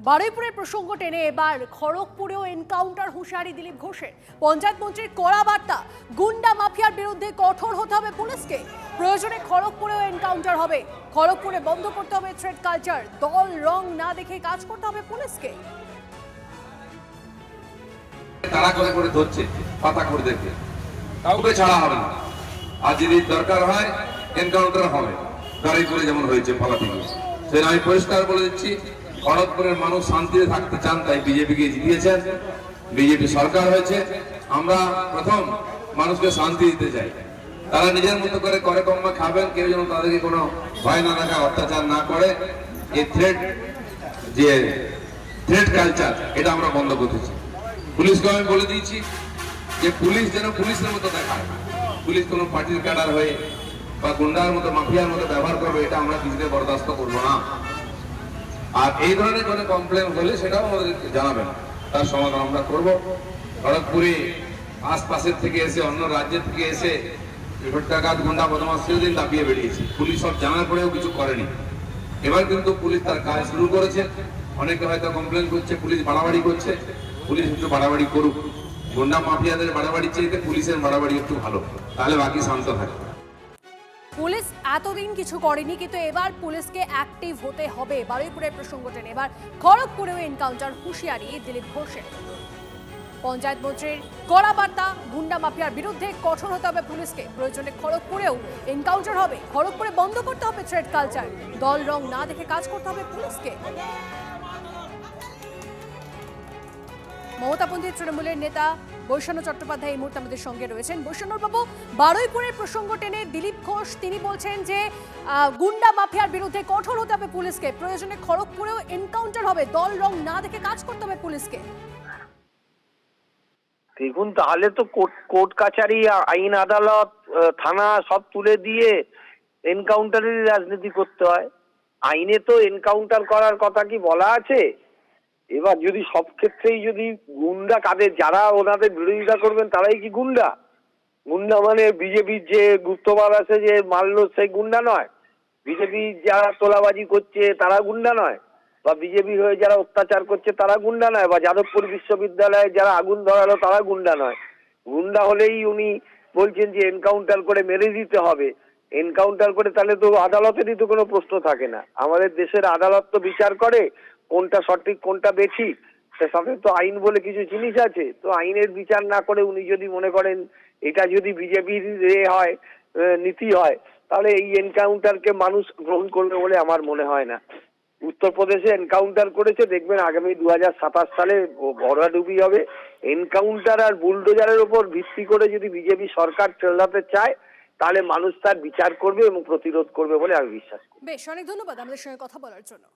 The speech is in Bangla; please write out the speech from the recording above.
বারুইপুরের প্রসঙ্গ টেনে এবার খড়গপুরেও এনকাউন্টার হুঁশিয়ারি দিলীপ ঘোষের। পঞ্চায়েত মন্ত্রীর কড়া বার্তা, গুন্ডা মাফিয়ার বিরুদ্ধে কঠোর হতে হবে পুলিশকে। প্রয়োজনে খড়গপুরেও এনকাউন্টার হবে। খড়গপুরে বন্ধ করতে হবে থ্রেড কালচার। দল রং না দেখে কাজ করতে হবে পুলিশকে। তারা করে করে ধরছে পাতা করে দেখে, কাউকে ছাড়া হবে না। আর যদি দরকার হয় এনকাউন্টার হবে, বারুইপুরে যেমন হয়েছে পালাপিকে। সেটা আমি পরিষ্কার বলে দিচ্ছি, খড়গপুরের মানুষ শান্তিতে থাকতে চান, তাই বিজেপিকে জিতিয়েছেন। বিজেপি সরকার হয়েছে, আমরা প্রথম মানুষকে শান্তি দিতে চাই। তারা নিজের মতো করে করে কম্মা খাবেন, কেউ যেন তাদেরকে কোনো ভয় না রাখা, অত্যাচার না করে। এই থ্রেড কালচার এটা আমরা বন্ধ করতেছি। পুলিশকে আমি বলে দিয়েছি যে পুলিশ যেন পুলিশের মতো দেখায়, পুলিশ কোনো পার্টির ক্যাডার হয়ে বা গুন্ডার মতো মাফিয়ার মতো ব্যবহার করবে, এটা আমরা কিছুতে বরদাস্ত করবো না। আর এই ধরনের কোনো কমপ্লেন হলে সেটাও আমাদের জানাবেন, তার সমাধান আমরা করবো। খড়গপুরে আশপাশের থেকে এসে, অন্য রাজ্যের থেকে এসে ডাকাত গুন্ডা বদমাশ দিন দাপিয়ে বেরিয়েছে। পুলিশ সব জানার পরেও কিছু করেনি। এবার কিন্তু পুলিশ তার কাজ শুরু করেছে। অনেকে হয়তো কমপ্লেন করছে পুলিশ বাড়াবাড়ি করছে, পুলিশ একটু বাড়াবাড়ি করুক। গুন্ডা মাফিয়াদের বাড়াবাড়ি চাইতে পুলিশের বাড়াবাড়ি একটু ভালো, তাহলে বাকি শান্ত থাকবে। পুলিশ এতদিন কিছু করেনি, কিন্তু এবার পুলিশকে অ্যাক্টিভ হতে হবে। বারুইপুরের প্রসঙ্গ টেনে এবার খড়গপুরেও এনকাউন্টার হুঁশিয়ারি দিলীপ ঘোষের। পঞ্চায়েত মন্ত্রীর কড়া বার্তা, গুন্ডা মাফিয়ার বিরুদ্ধে কঠোর হতে হবে পুলিশকে। প্রয়োজনে খড়গপুরেও এনকাউন্টার হবে। খড়গপুরে বন্ধ করতে হবে থ্রেড কালচার। দল রং না দেখে কাজ করতে হবে পুলিশকে। মমতাপন্থী তৃণমূলের নেতা বৈষ্ণব চট্টোপাধ্যায় এই মুহূর্তে আমাদের সঙ্গে রয়েছেন। বৈষ্ণববাবু, বারুইপুরের প্রসঙ্গ টেনে দিলীপ ঘোষ তিনি বলছেন যে গুন্ডা মাফিয়ার বিরুদ্ধে কঠোর হতে হবে পুলিশকে। প্রয়োজনে খড়গপুরেও এনকাউন্টার হবে। দল রং না দেখে কাজ করতে হবে পুলিশকে। দেখুন, তাহলে তো কোর্ট কাছারি, আইন আদালত, থানা সব তুলে দিয়ে এনকাউন্টারের রাজনীতি করতে হয়। আইনে তো এনকাউন্টার করার কথা কি বলা আছে? এবার যদি সব ক্ষেত্রেই যদি গুন্ডা কাদের, যারা ওনাদের বিরোধিতা করবেন তারাই কি গুন্ডা? গুন্ডা মানে বিজেপির যে গুপ্তমাল আছে যে মারলো সেই গুন্ডা নয়। বিজেপি যারা তোলাবাজি করছে তারা গুন্ডা নয়, বা বিজেপি হয়ে যারা অত্যাচার করছে তারা গুন্ডা নয়, বা যাদবপুর বিশ্ববিদ্যালয়ে যারা আগুন ধরালো তারা গুন্ডা নয়। গুন্ডা হলেই উনি বলছেন যে এনকাউন্টার করে মেরে দিতে হবে। এনকাউন্টার করে তাহলে তো আদালতেরই তো কোনো প্রশ্ন থাকে না। আমাদের দেশের আদালত তো বিচার করে কোনটা সঠিক কোনটা বেঠিক, সাথে তো আইন বলে কিছু জিনিস আছে। তো আইনের বিচার না করে উনি যদি মনে করেন এটা যদি বিজেপির হয়, নীতি হয়, তাহলে এই এনকাউন্টারকে মানুষ গ্রহণ করবে বলে আমার মনে হয় না। উত্তরপ্রদেশে এনকাউন্টার করেছে, দেখবেন আগামী 2027 সালে ভরাডুবি হবে। এনকাউন্টার আর বুলডোজারের উপর ভিত্তি করে যদি বিজেপি সরকার চালাতে চায়, তাহলে মানুষ তার বিচার করবে এবং প্রতিরোধ করবে বলে আমি বিশ্বাস করি। বেশ, অনেক ধন্যবাদ আমাদের সঙ্গে কথা বলার জন্য।